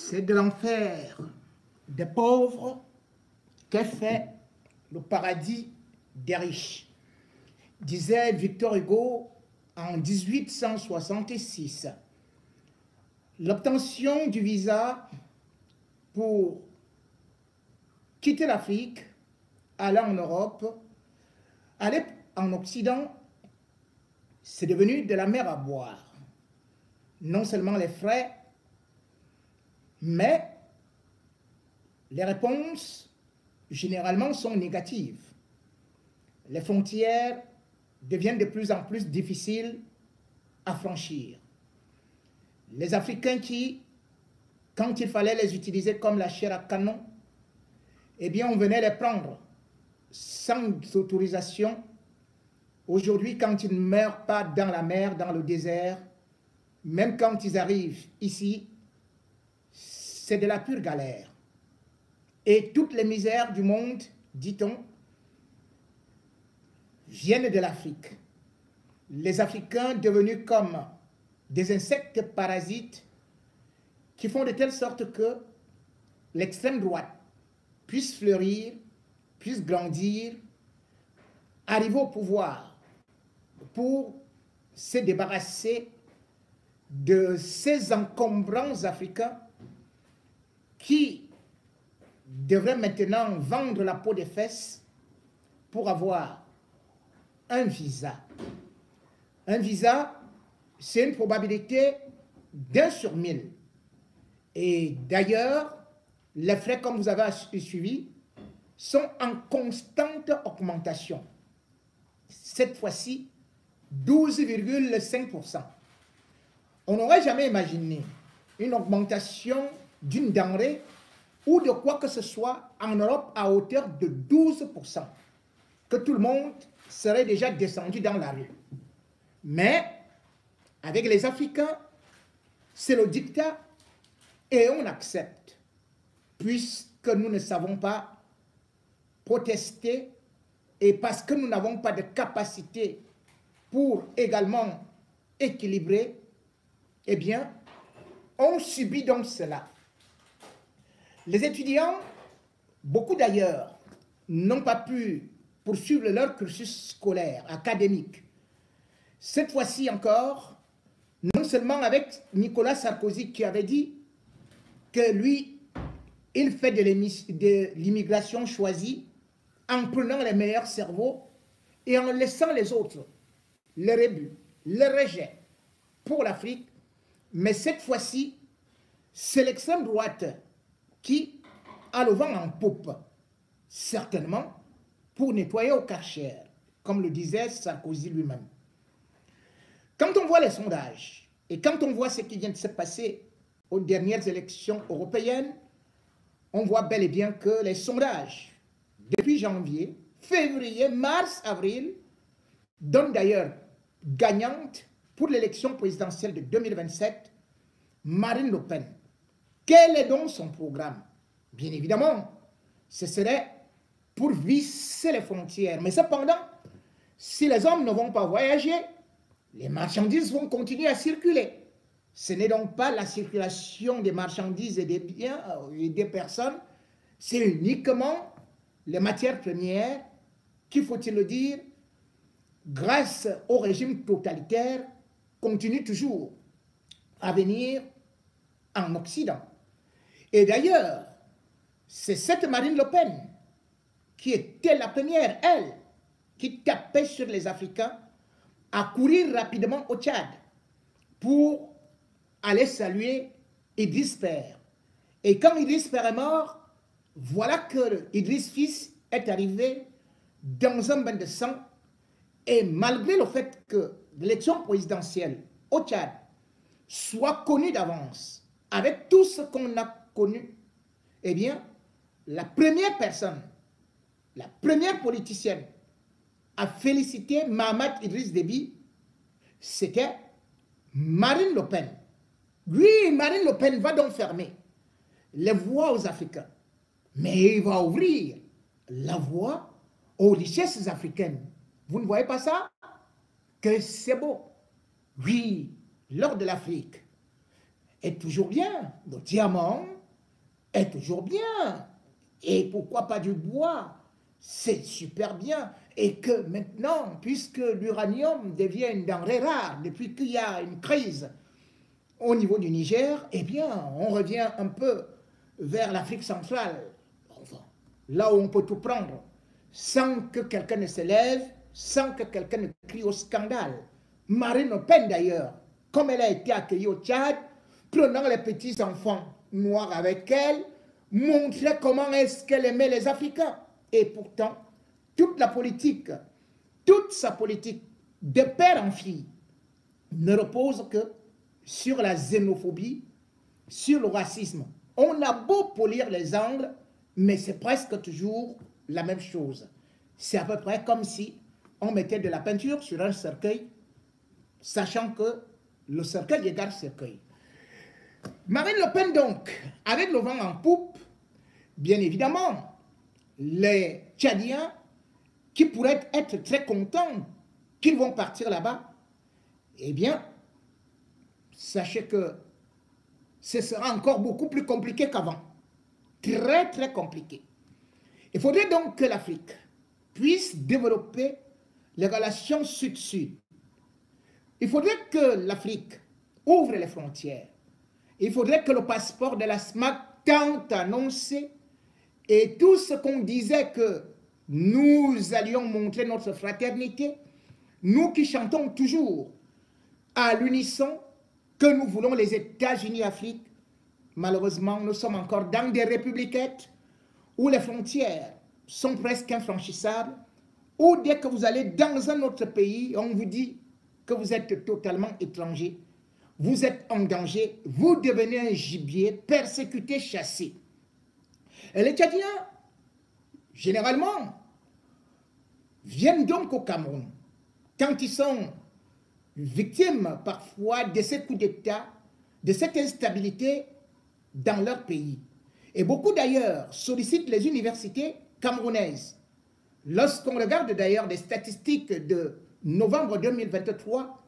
C'est de l'enfer des pauvres qu'est fait le paradis des riches, disait Victor Hugo en 1866. L'obtention du visa pour quitter l'Afrique, aller en Europe, aller en Occident, c'est devenu de la mer à boire. Non seulement les frais, mais les réponses généralement sont négatives. Les frontières deviennent de plus en plus difficiles à franchir. Les Africains qui, quand il fallait les utiliser comme la chair à canon, eh bien on venait les prendre sans autorisation. Aujourd'hui, quand ils ne meurent pas dans la mer, dans le désert, même quand ils arrivent ici, c'est de la pure galère. Et toutes les misères du monde, dit-on, viennent de l'Afrique. Les Africains devenus comme des insectes parasites qui font de telle sorte que l'extrême droite puisse fleurir, puisse grandir, arriver au pouvoir pour se débarrasser de ces encombrants africains qui devraient maintenant vendre la peau des fesses pour avoir un visa. Un visa, c'est une probabilité d'1 sur 1000. Et d'ailleurs, les frais, comme vous avez suivi, sont en constante augmentation. Cette fois-ci, 12,5%. On n'aurait jamais imaginé une augmentation d'une denrée ou de quoi que ce soit en Europe à hauteur de 12%, que tout le monde serait déjà descendu dans la rue. Mais avec les Africains, c'est le dictat et on accepte, puisque nous ne savons pas protester et parce que nous n'avons pas de capacité pour également équilibrer, eh bien, on subit donc cela. Les étudiants, beaucoup d'ailleurs, n'ont pas pu poursuivre leur cursus scolaire, académique. Cette fois-ci encore, non seulement avec Nicolas Sarkozy qui avait dit que lui, il fait de l'immigration choisie en prenant les meilleurs cerveaux et en laissant les autres, les rébus, les rejets pour l'Afrique. Mais cette fois-ci, c'est l'extrême droite qui a le vent en poupe, certainement pour nettoyer au Karcher, comme le disait Sarkozy lui-même. Quand on voit les sondages et quand on voit ce qui vient de se passer aux dernières élections européennes, on voit bel et bien que les sondages, depuis janvier, février, mars, avril, donnent d'ailleurs gagnante pour l'élection présidentielle de 2027, Marine Le Pen. Quel est donc son programme? Bien évidemment, ce serait pour visser les frontières. Mais cependant, si les hommes ne vont pas voyager, les marchandises vont continuer à circuler. Ce n'est donc pas la circulation des marchandises et des biens et des personnes, c'est uniquement les matières premières qui, faut-il le dire, grâce au régime totalitaire, continuent toujours à venir en Occident. Et d'ailleurs, c'est cette Marine Le Pen qui était la première, elle, qui tapait sur les Africains à courir rapidement au Tchad pour aller saluer Idriss Père. Et quand Idriss Père est mort, voilà que Idriss fils est arrivé dans un bain de sang. Et malgré le fait que l'élection présidentielle au Tchad soit connue d'avance, avec tout ce qu'on a connu, eh bien, la première personne, la première politicienne à féliciter Mahamat Idriss Déby, c'était Marine Le Pen. Oui, Marine Le Pen va donc fermer les voies aux Africains, mais il va ouvrir la voie aux richesses africaines. Vous ne voyez pas ça? Que c'est beau. Oui, l'or de l'Afrique est toujours bien. Le diamant, est toujours bien. Et pourquoi pas du bois? C'est super bien. Et que maintenant, puisque l'uranium devient une denrée rare, depuis qu'il y a une crise au niveau du Niger, eh bien, on revient un peu vers l'Afrique centrale. Enfin, là où on peut tout prendre, sans que quelqu'un ne se lève, sans que quelqu'un ne crie au scandale. Marine Le Pen, d'ailleurs, comme elle a été accueillie au Tchad, prenant les petits enfants noirs avec elle, montrait comment est-ce qu'elle aimait les Africains. Et pourtant, toute la politique, toute sa politique de père en fille ne repose que sur la xénophobie, sur le racisme. On a beau polir les angles, mais c'est presque toujours la même chose. C'est à peu près comme si on mettait de la peinture sur un cercueil, sachant que le cercueil égale cercueil. Marine Le Pen, donc, avec le vent en poupe, bien évidemment, les Tchadiens qui pourraient être très contents qu'ils vont partir là-bas, eh bien, sachez que ce sera encore beaucoup plus compliqué qu'avant. Très, très compliqué. Il faudrait donc que l'Afrique puisse développer les relations sud-sud. Il faudrait que l'Afrique ouvre les frontières. Il faudrait que le passeport de la SMAC tant annoncé et tout ce qu'on disait que nous allions montrer notre fraternité, nous qui chantons toujours à l'unisson que nous voulons les États-Unis d'Afrique, malheureusement, nous sommes encore dans des républiquettes où les frontières sont presque infranchissables, où dès que vous allez dans un autre pays, on vous dit que vous êtes totalement étranger, vous êtes en danger, vous devenez un gibier, persécuté, chassé. Et les Tchadiens, généralement, viennent donc au Cameroun quand ils sont victimes parfois de ces coups d'État, de cette instabilité dans leur pays. Et beaucoup d'ailleurs sollicitent les universités camerounaises. Lorsqu'on regarde d'ailleurs des statistiques de novembre 2023,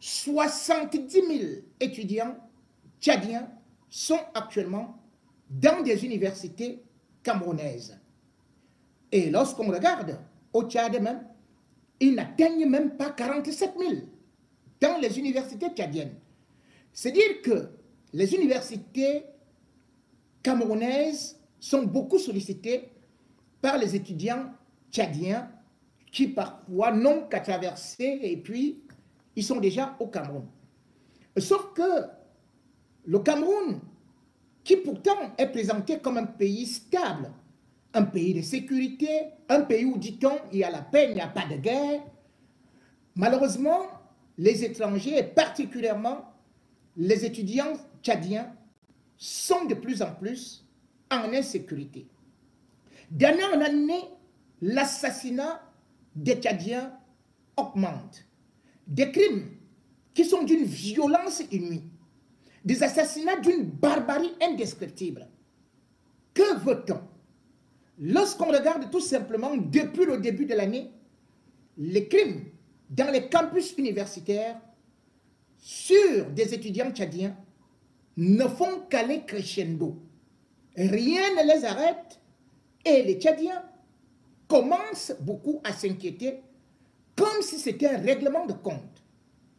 70 000 étudiants tchadiens sont actuellement dans des universités camerounaises. Et lorsqu'on regarde au Tchad même, ils n'atteignent même pas 47 000 dans les universités tchadiennes. C'est dire que les universités camerounaises sont beaucoup sollicitées par les étudiants tchadiens qui parfois n'ont qu'à traverser et puis ils sont déjà au Cameroun. Sauf que le Cameroun, qui pourtant est présenté comme un pays stable, un pays de sécurité, un pays où, dit-on, il y a la paix, il n'y a pas de guerre, malheureusement, les étrangers, et particulièrement les étudiants tchadiens, sont de plus en plus en insécurité. D'année en année, l'assassinat des Tchadiens augmente. Des crimes qui sont d'une violence inouïe. Des assassinats d'une barbarie indescriptible. Que veut-on? Lorsqu'on regarde tout simplement depuis le début de l'année, les crimes dans les campus universitaires sur des étudiants tchadiens ne font qu'aller crescendo. Rien ne les arrête et les Tchadiens commencent beaucoup à s'inquiéter comme si c'était un règlement de compte.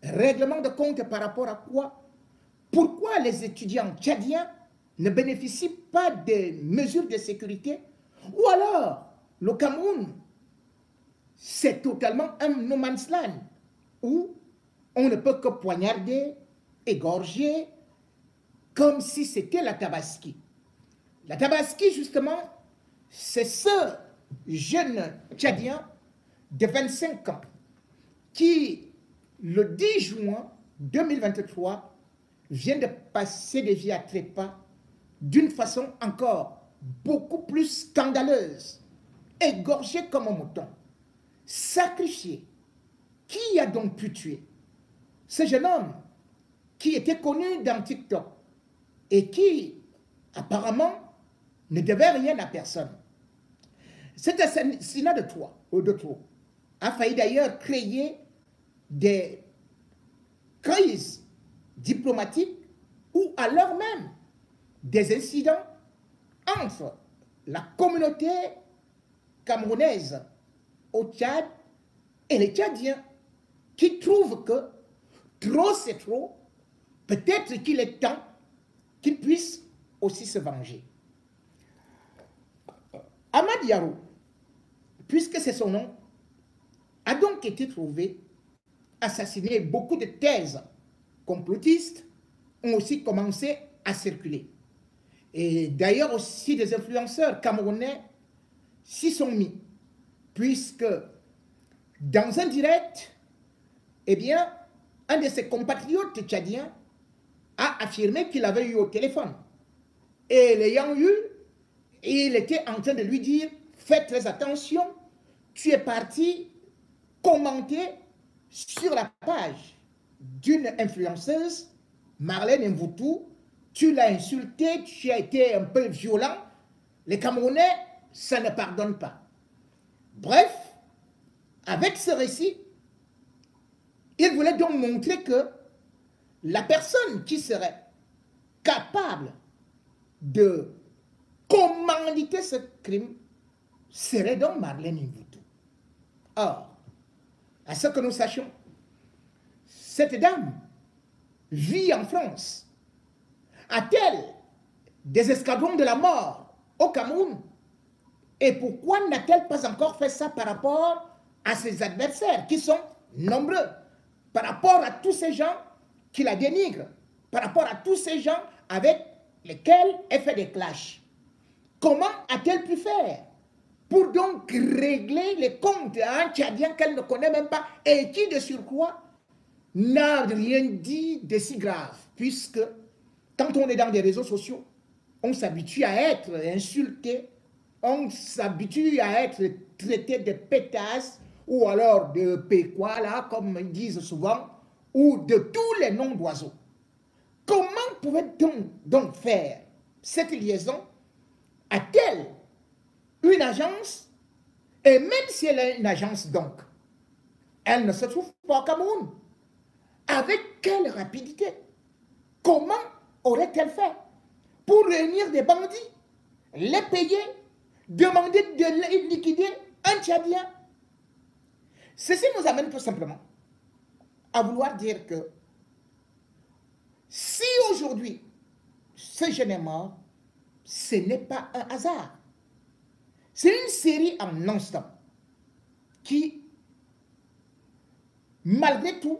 Règlement de compte par rapport à quoi? Pourquoi les étudiants tchadiens ne bénéficient pas des mesures de sécurité? Ou alors, le Cameroun, c'est totalement un no man's land où on ne peut que poignarder, égorger, comme si c'était la Tabaski. La Tabaski, justement, c'est ce jeune Tchadien de 25 ans qui, le 10 juin 2023, vient de passer des vies à trépas d'une façon encore beaucoup plus scandaleuse, égorgé comme un mouton, sacrifié. Qui a donc pu tuer ce jeune homme qui était connu dans TikTok et qui, apparemment, ne devait rien à personne? Cet assassinat de trop a failli d'ailleurs créer des crises diplomatiques ou alors même des incidents entre la communauté camerounaise au Tchad et les Tchadiens qui trouvent que trop c'est trop, peut-être qu'il est temps qu'ils puissent aussi se venger. Ahmad Yaro, puisque c'est son nom, a donc été trouvé assassiné. Beaucoup de thèses complotistes ont aussi commencé à circuler. Et d'ailleurs aussi des influenceurs camerounais s'y sont mis, puisque dans un direct, eh bien, un de ses compatriotes tchadiens a affirmé qu'il avait eu au téléphone. Et l'ayant eu, il était en train de lui dire, fais très attention, tu es parti commenter sur la page d'une influenceuse, Marlène Mvoutou, tu l'as insulté, tu as été un peu violent. Les Camerounais, ça ne pardonne pas. Bref, avec ce récit, il voulait donc montrer que la personne qui serait capable de commanditer ce crime serait donc Marlène Mvoutou. Or, à ce que nous sachions, cette dame vit en France. A-t-elle des escadrons de la mort au Cameroun? Et pourquoi n'a-t-elle pas encore fait ça par rapport à ses adversaires qui sont nombreux, par rapport à tous ces gens qui la dénigrent, par rapport à tous ces gens avec lesquels elle fait des clashs? Comment a-t-elle pu faire pour donc régler les comptes à un Tchadien qu'elle ne connaît même pas et qui de surcroît n'a rien dit de si grave, puisque quand on est dans des réseaux sociaux, on s'habitue à être insulté, on s'habitue à être traité de pétasse ou alors de péquois, là, comme ils disent souvent, ou de tous les noms d'oiseaux. Comment pouvait-on donc faire cette liaison? A-t-elle une agence? Et même si elle a une agence donc, elle ne se trouve pas au Cameroun. Avec quelle rapidité? Comment aurait-elle fait pour réunir des bandits, les payer, demander de les liquider un Tchadien? Ceci nous amène tout simplement à vouloir dire que si aujourd'hui ce jeune est mort, ce n'est pas un hasard. C'est une série en non-stop qui, malgré tout,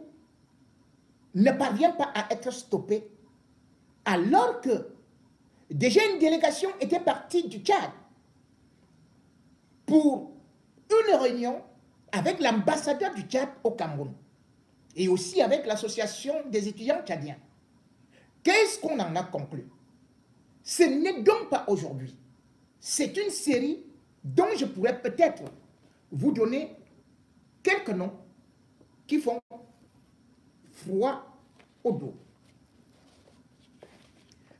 ne parvient pas à être stoppée, alors que déjà une délégation était partie du Tchad pour une réunion avec l'ambassadeur du Tchad au Cameroun et aussi avec l'association des étudiants tchadiens. Qu'est-ce qu'on en a conclu? Ce n'est donc pas aujourd'hui. C'est une série dont je pourrais peut-être vous donner quelques noms qui font froid au dos.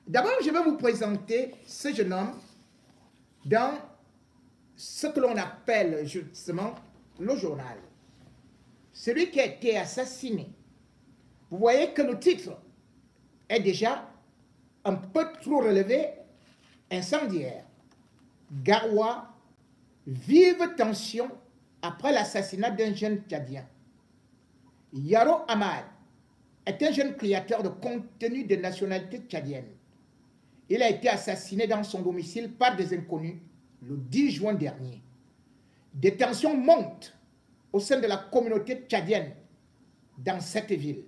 D'abord, je vais vous présenter ce jeune homme dans ce que l'on appelle justement le journal. Celui qui a été assassiné. Vous voyez que le titre est déjà un peu trop relevé, incendiaire. Garoua, vive tension après l'assassinat d'un jeune Tchadien. Yaro Ahmad est un jeune créateur de contenu de nationalité tchadienne. Il a été assassiné dans son domicile par des inconnus le 10 juin dernier. Des tensions montent au sein de la communauté tchadienne dans cette ville.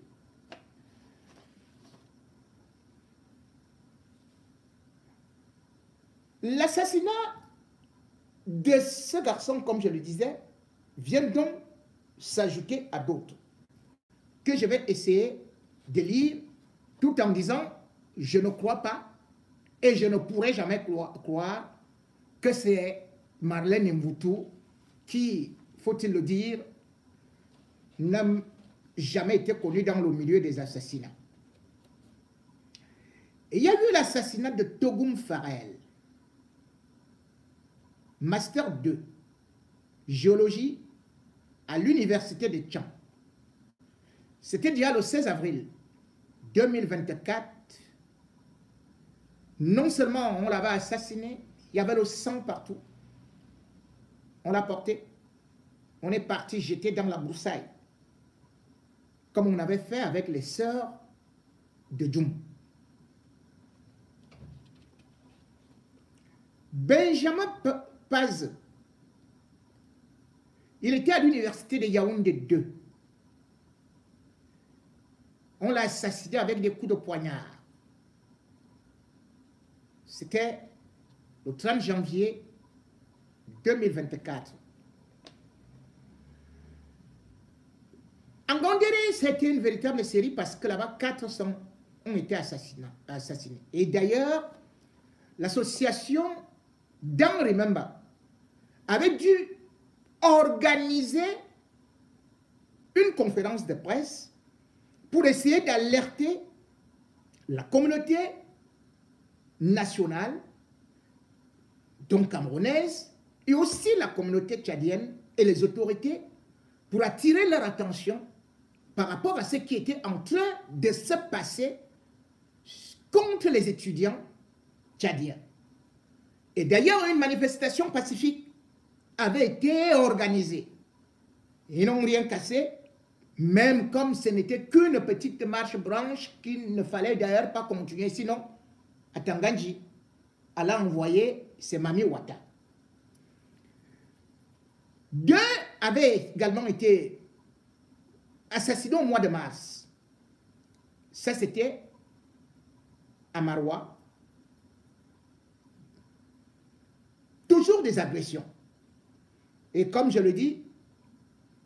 L'assassinat de ce garçon, comme je le disais, vient donc s'ajouter à d'autres que je vais essayer de lire tout en disant je ne crois pas et je ne pourrai jamais croire que c'est Marlène Mvoutou qui, faut-il le dire, n'a jamais été connue dans le milieu des assassinats. Et il y a eu l'assassinat de Togoum Farel, Master 2, géologie à l'université de Tchang. C'était déjà le 16 avril 2024. Non seulement on l'avait assassiné, Il y avait le sang partout. On l'a porté. On est parti jeter dans la broussaille. Comme on avait fait avec les sœurs de Djoum. Benjamin Paz, il était à l'université de Yaoundé 2. On l'a assassiné avec des coups de poignard. C'était le 30 janvier 2024. En Ngondéré, c'était une véritable série parce que là-bas, 400 ont été assassinés. Et d'ailleurs, l'association Dan Remember avait dû organiser une conférence de presse pour essayer d'alerter la communauté nationale, donc camerounaise, et aussi la communauté tchadienne et les autorités pour attirer leur attention par rapport à ce qui était en train de se passer contre les étudiants tchadiens. Et d'ailleurs, une manifestation pacifique avait été organisée. Ils n'ont rien cassé, même comme ce n'était qu'une petite marche blanche qu'il ne fallait d'ailleurs pas continuer, sinon, à Tanganji, elle a envoyé ses Mami Wata. 2 avaient également été assassinés au mois de mars. Ça, c'était à Maroua. Toujours des agressions. Et comme je le dis,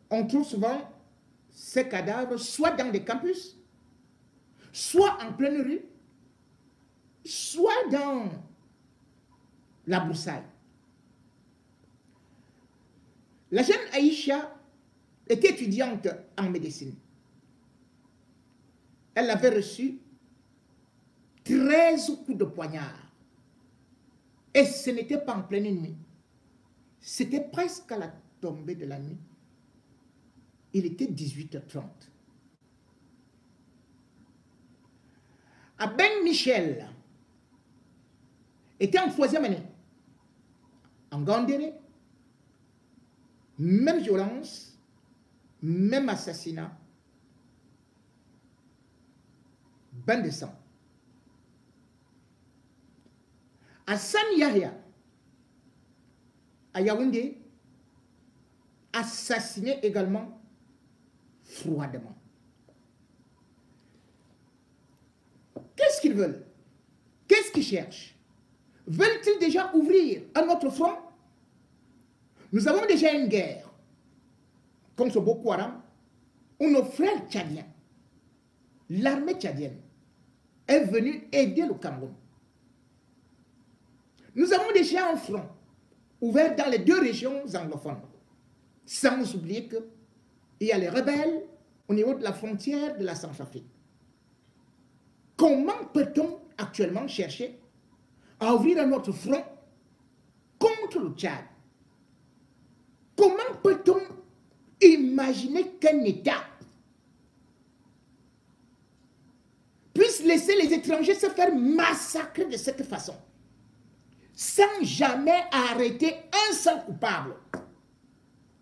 on trouve souvent ces cadavres soit dans des campus, soit en pleine rue, soit dans la broussaille. La jeune Aïcha était étudiante en médecine. Elle avait reçu 13 coups de poignard. Et ce n'était pas en pleine nuit. C'était presque à la tombée de la nuit. Il était 18h30. Ben Michel était en 3e année. En Ngondéré, même violence, même assassinat, bain de sang. Hassan Yahya, à Yaoundé, assassiné également froidement. Qu'est-ce qu'ils veulent? Qu'est-ce qu'ils cherchent? Veulent-ils déjà ouvrir un autre front? Nous avons déjà une guerre, comme ce Boko Haram, où nos frères tchadiens, l'armée tchadienne, est venue aider le Cameroun. Nous avons déjà un front ouvert dans les 2 régions anglophones, sans oublier qu'il y a les rebelles au niveau de la frontière de la Centrafrique. Comment peut-on actuellement chercher à ouvrir un autre front contre le Tchad? Comment peut-on imaginer qu'un État puisse laisser les étrangers se faire massacrer de cette façon, sans jamais arrêter un seul coupable?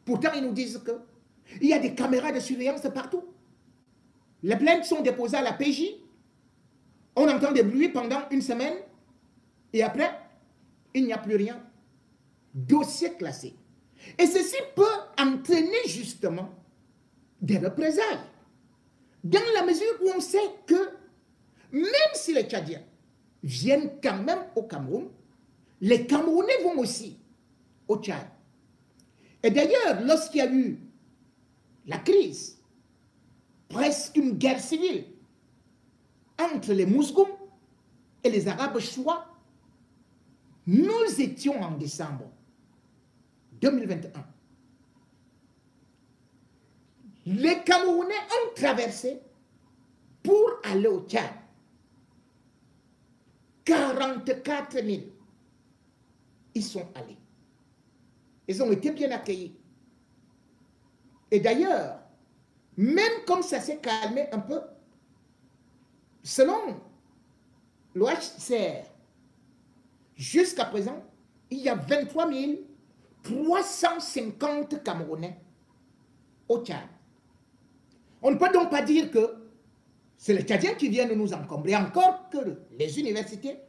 Pourtant, ils nous disent qu'il y a des caméras de surveillance partout. Les plaintes sont déposées à la PJ. On entend des bruits pendant une semaine. Et après, il n'y a plus rien. Dossier classé. Et ceci peut entraîner justement des représailles. Dans la mesure où on sait que même si les Tchadiens viennent quand même au Cameroun, les Camerounais vont aussi au Tchad. Et d'ailleurs, lorsqu'il y a eu la crise, presque une guerre civile, entre les Mousgoum et les Arabes chouas, nous étions en décembre 2021. Les Camerounais ont traversé pour aller au Tchad 44 000. Ils sont allés. Ils ont été bien accueillis. Et d'ailleurs, même comme ça s'est calmé un peu, selon l'OHCR, jusqu'à présent, il y a 23 350 Camerounais au Tchad. On ne peut donc pas dire que c'est les Tchadiens qui viennent nous encombrer, encore que les universités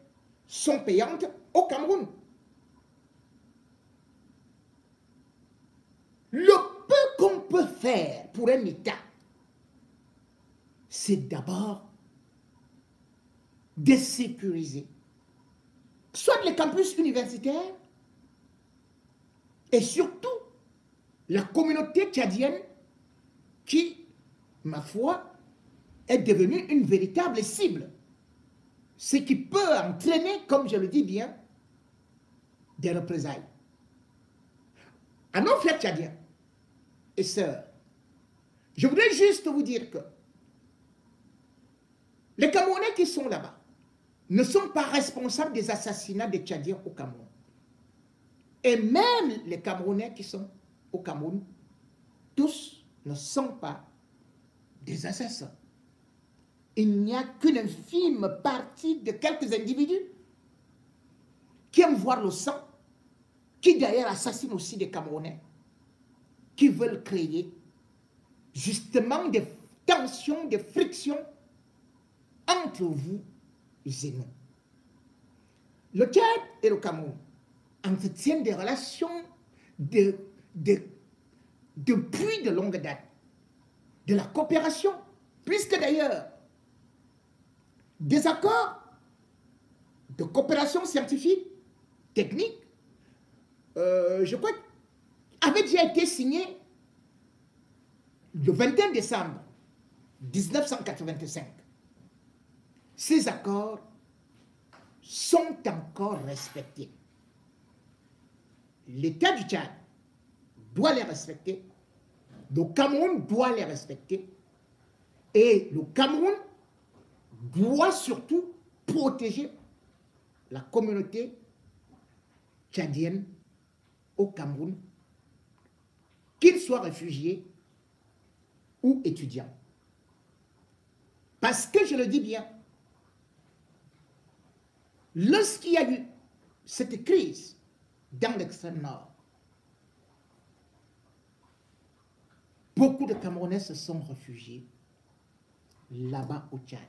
sont payantes au Cameroun. Le peu qu'on peut faire pour un État, c'est d'abord de sécuriser soit les campus universitaires et surtout la communauté tchadienne qui, ma foi, est devenue une véritable cible. Ce qui peut entraîner, comme je le dis bien, des représailles. À nos frères tchadiens et sœurs, je voudrais juste vous dire que les Camerounais qui sont là-bas ne sont pas responsables des assassinats des Tchadiens au Cameroun. Et même les Camerounais qui sont au Cameroun, tous ne sont pas des assassins. Il n'y a qu'une infime partie de quelques individus qui aiment voir le sang, qui d'ailleurs assassinent aussi des Camerounais, qui veulent créer justement des tensions, des frictions entre vous et nous. Le Tchad et le Cameroun entretiennent des relations depuis de longue date, de la coopération, puisque d'ailleurs des accords de coopération scientifique, technique, je crois, avaient déjà été signés le 21 décembre 1985. Ces accords sont encore respectés. L'État du Tchad doit les respecter, le Cameroun doit les respecter, et le Cameroun doit surtout protéger la communauté tchadienne au Cameroun, qu'ils soient réfugiés ou étudiants. Parce que je le dis bien, lorsqu'il y a eu cette crise dans l'extrême nord, beaucoup de Camerounais se sont réfugiés là-bas au Tchad.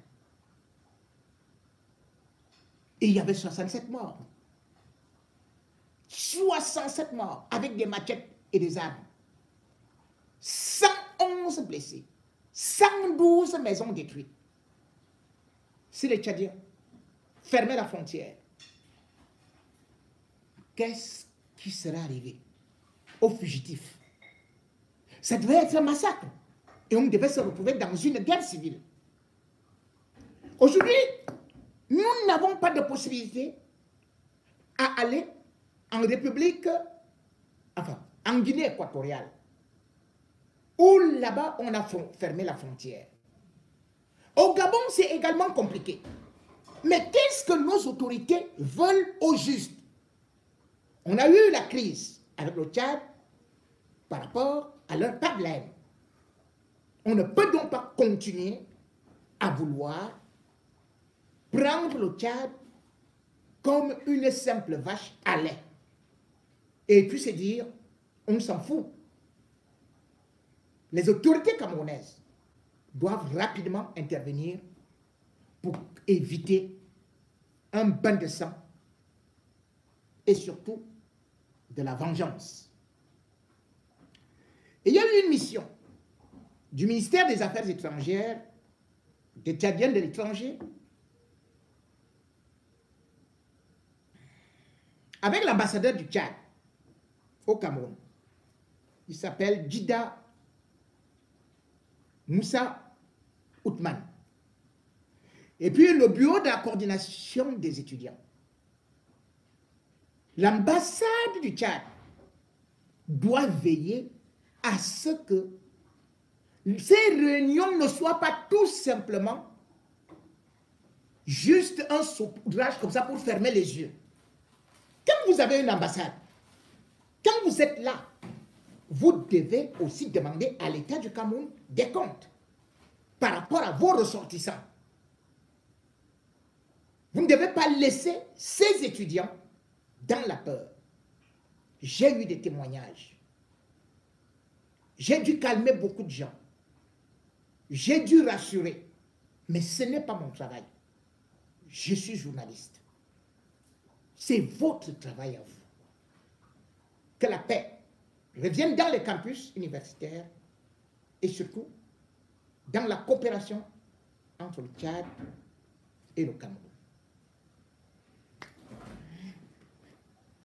Et il y avait 67 morts. 67 morts avec des machettes et des armes. 111 blessés. 112 maisons détruites. Si les Tchadiens fermaient la frontière, qu'est-ce qui serait arrivé aux fugitifs? Ça devait être un massacre. Et on devait se retrouver dans une guerre civile. Aujourd'hui, nous n'avons pas de possibilité à aller en République, enfin, en Guinée équatoriale, où là-bas, on a fermé la frontière. Au Gabon, c'est également compliqué. Mais qu'est-ce que nos autorités veulent au juste? On a eu la crise avec le Tchad par rapport à leur problème. On ne peut donc pas continuer à vouloir prendre le Tchad comme une simple vache à lait. Et puis se dire, on s'en fout. Les autorités camerounaises doivent rapidement intervenir pour éviter un bain de sang et surtout de la vengeance. Et il y a eu une mission du ministère des Affaires étrangères, des Tchadiens de l'étranger, avec l'ambassadeur du Tchad au Cameroun. Il s'appelle Djida Moussa Oudman. Et puis le bureau de la coordination des étudiants. L'ambassade du Tchad doit veiller à ce que ces réunions ne soient pas tout simplement juste un saupoudrage comme ça pour fermer les yeux. Quand vous avez une ambassade, quand vous êtes là, vous devez aussi demander à l'État du Cameroun des comptes par rapport à vos ressortissants. Vous ne devez pas laisser ces étudiants dans la peur. J'ai eu des témoignages. J'ai dû calmer beaucoup de gens. J'ai dû rassurer. Mais ce n'est pas mon travail. Je suis journaliste. C'est votre travail à vous. Que la paix revienne dans les campus universitaires et surtout dans la coopération entre le Tchad et le Cameroun.